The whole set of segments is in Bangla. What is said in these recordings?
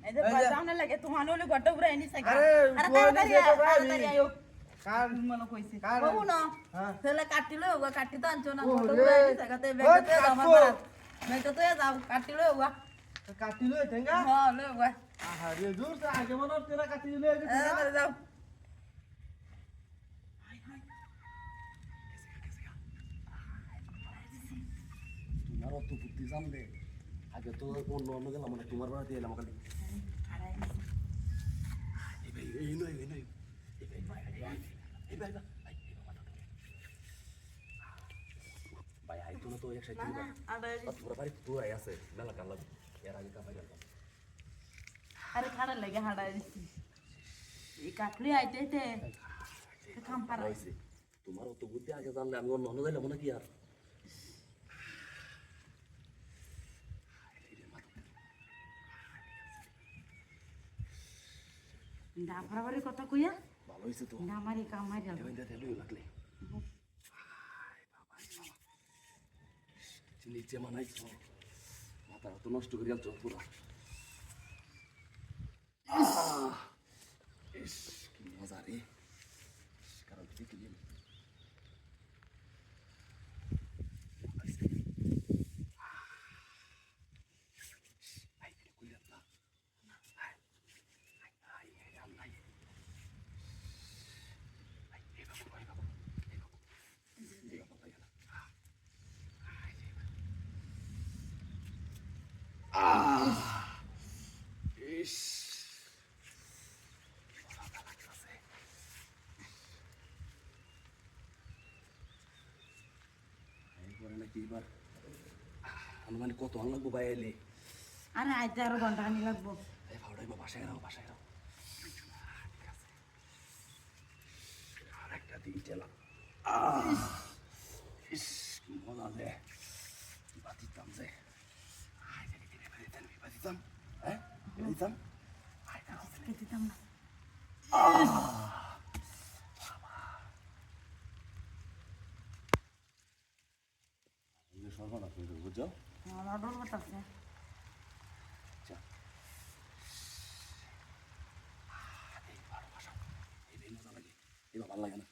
এই যে বাজাওনে লাগে তোমার হলে গড়টা পুরো এনি সাইকেল আরে তাড়াতাড়ি আয়ো কার মনে কইছে কার বাবু না হ্যাঁ তাহলে কাটিলো ওগা কাটি তো আনছো না ওরে, গড়টা পুরো এনি সাইকেলতে ব্যাগতে ওই আমার কাকু। ব্যাগতে যাও কাটিলো ওগা কাটিলো ঠেঙ্গা হ্যাঁ লে ওগা আরে দূর সে আগে মনে তেরা কাটি দিলে যাও তোমার অত বুদ্ধি জানবে আগে তো অন্য অন্য গেলাম মানে তোমার বাড়াতে এলাম খালি এই ভাই এই নয় এই নয় এই ভাই ভাই এই ভাই ভাই আই তো না তো এক সাইড পুরো বাড়ি তো আই আছে মেলা কাল লাগে এর আগে কামাই গেলাম আরে খাড়া লাগে হাড়া দিছি এই কাটলি আইতে কাম পারা হইছে তোমার অত বুদ্ধি আগে জানলে আমি অন্য অন্য যাইলাম না কি আর ডাফরাবারের কথা কইয়া ভালো হইছে তো না মারি কামাই গেল এবার দেখে লই লাগলে নিচে মানাই মাথা তো নষ্ট করে গেল পুরো ইস কি মজা রে কারণ দেখি দিন ইস এরপরে নাকি এবার আনুমানিক কত আন লাগবো ভাই এলে আরে আইতে আরো ঘন্টা খানি লাগবো এই ভাওড়াই বা বাসায় রাও আর একটা দিন চলা ইস কি মজা যে বাতিতাম যে বাতিতাম হ্যাঁ বাতিতাম দিতাম না সর্বনাশ বুঝছো আমার ডর করতেছে এবার ভালো লাগে না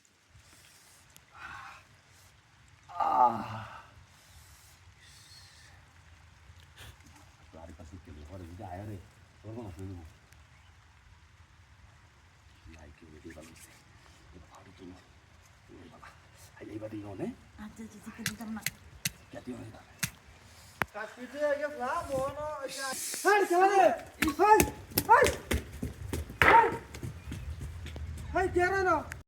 আরে কাছে কেলে ঘরে যদি আয় রে সর্বনাশ হয়ে যাবো লাইকে বেশি ভালো হচ্ছে এবার ভালো তুলো বাবা এইবার দিও নে আচ্ছা দিতাম না কেটে হয় না কাটিতে গেছলা মনো হাই চলে হাই হাই হাই কেন না